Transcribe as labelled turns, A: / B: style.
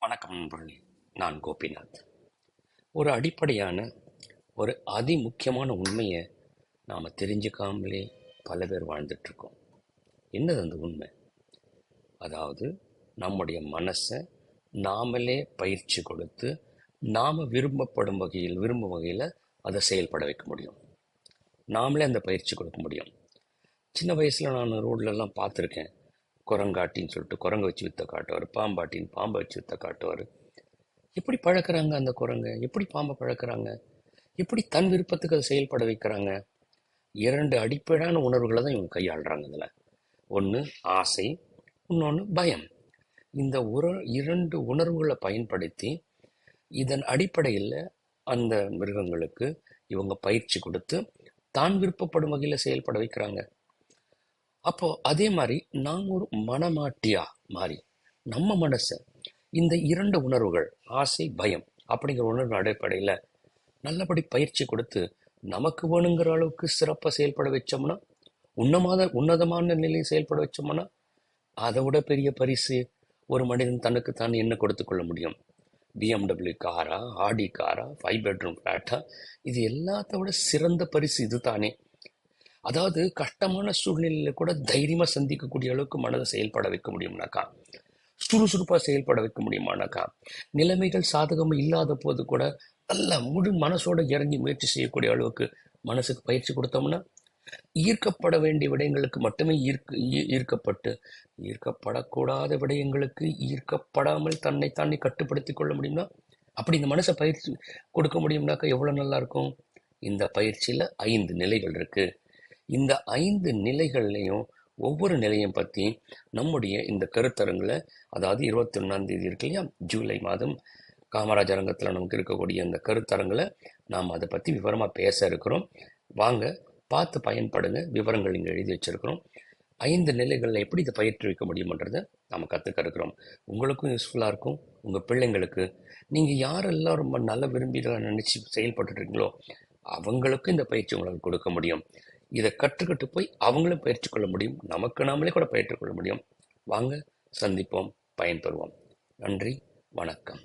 A: வணக்கம் நண்பர்களே. நான் கோபிநாத். ஒரு அடிப்படையான ஒரு முக்கியமான உண்மையை நாம் தெரிஞ்சுக்காமலே பல பேர் வாழ்ந்துட்டுருக்கோம். என்னது அந்த உண்மை? அதாவது நம்முடைய மனசை நாமளே பயிற்சி கொடுத்து நாம் விரும்பும் வகையில் அதை செயல்பட வைக்க முடியும். நாமளே அந்த பயிற்சி கொடுக்க முடியும். சின்ன வயசில் நான் ரோட்லெல்லாம் பார்த்துருக்கேன். குரங்காட்டின்னு சொல்லிட்டு குரங்கை வச்சு வித்த காட்டுவார், பாம்பாட்டின்னு பாம்பை வச்சு வித்த காட்டுவார். எப்படி பழக்கிறாங்க அந்த குரங்கு? எப்படி பாம்பை பழக்கிறாங்க? எப்படி தன் விருப்பத்துக்கு அதை செயல்பட வைக்கிறாங்க? 2 அடிப்படையான உணர்வுகளை தான் இவங்க கையாளுறாங்க. இதில் ஒன்று ஆசை, இன்னொன்று பயம். இந்த 2 உணர்வுகளை பயன்படுத்தி இதன் அடிப்படையில் அந்த மிருகங்களுக்கு இவங்க பயிற்சி கொடுத்து தான் விருப்பப்படும் வகையில் செயல்பட வைக்கிறாங்க. அப்போ அதே மாதிரி நாம் ஒரு மனமாட்டியா மாறி நம்ம மனசை இந்த 2 உணர்வுகள், ஆசை பயம் அப்படிங்கிற உணர்வு அடிப்படையில் நல்லபடி பயிற்சி கொடுத்து நமக்கு வேணுங்கிற அளவுக்கு சிறப்பாக செயல்பட வச்சோம்னா, உன்னதமான நிலையை செயல்பட வச்சோம்னா, அதை விட பெரிய பரிசு ஒரு மனிதன் தனக்கு தான் என்ன கொடுத்து கொள்ள முடியும்? BMW காரா, ஆடி காரா, 5 பெட்ரூம் ஃப்ளாட்டா? இது எல்லாத்த விட சிறந்த பரிசு இது தானே. அதாவது கஷ்டமான சூழ்நிலையில கூட தைரியமாக சந்திக்கக்கூடிய அளவுக்கு மனதை செயல்பட வைக்க முடியும்னாக்கா, சுறுசுறுப்பாக செயல்பட வைக்க முடியுமானாக்கா, நிலைமைகள் சாதகமாக இல்லாத போது கூட நல்ல முழு மனசோட இறங்கி முயற்சி செய்யக்கூடிய அளவுக்கு மனசுக்கு பயிற்சி கொடுத்தோம்னா, ஈர்க்கப்பட வேண்டிய விடயங்களுக்கு மட்டுமே ஈர்க்கப்பட்டு ஈர்க்கப்படக்கூடாத விடயங்களுக்கு ஈர்க்கப்படாமல் தன்னை தானே கட்டுப்படுத்தி கொள்ள முடியும்னா, அப்படி இந்த மனசை பயிற்சி கொடுக்க முடியும்னாக்கா எவ்வளோ நல்லா இருக்கும். இந்த பயிற்சியில் 5 நிலைகள் இருக்கு. இந்த 5 நிலைகள்லையும் ஒவ்வொரு நிலையும் பற்றி நம்முடைய இந்த கருத்தரங்களை, அதாவது 21ஆம் தேதி இருக்கு இல்லையா, ஜூலை மாதம் காமராஜ் அரங்கத்தில் நமக்கு இருக்கக்கூடிய அந்த கருத்தரங்களை நாம் அதை பற்றி விவரமாக பேச இருக்கிறோம். வாங்க பார்த்து பயன்படுங்க. விவரங்கள் இங்கே எழுதி வச்சிருக்கிறோம். 5 நிலைகளில் எப்படி இதை பயிற்றுவிக்க முடியுமன்றதை நம்ம கற்றுக்க இருக்கிறோம். உங்களுக்கும் யூஸ்ஃபுல்லாக இருக்கும். உங்கள் பிள்ளைங்களுக்கு நீங்கள் யாரெல்லாம் ரொம்ப நல்ல விரும்பிகளை நினச்சி செயல்பட்டு இருக்கீங்களோ அவங்களுக்கும் இந்த பயிற்சி உங்களுக்கு கொடுக்க முடியும். இதை கற்றுக்கிட்டு போய் அவங்களும் பயிற்சி கொள்ள முடியும். நமக்கு நாமளே கூட பயிற்றுக் கொள்ள முடியும். வாங்க சந்திப்போம், பயன்பெறுவோம். நன்றி, வணக்கம்.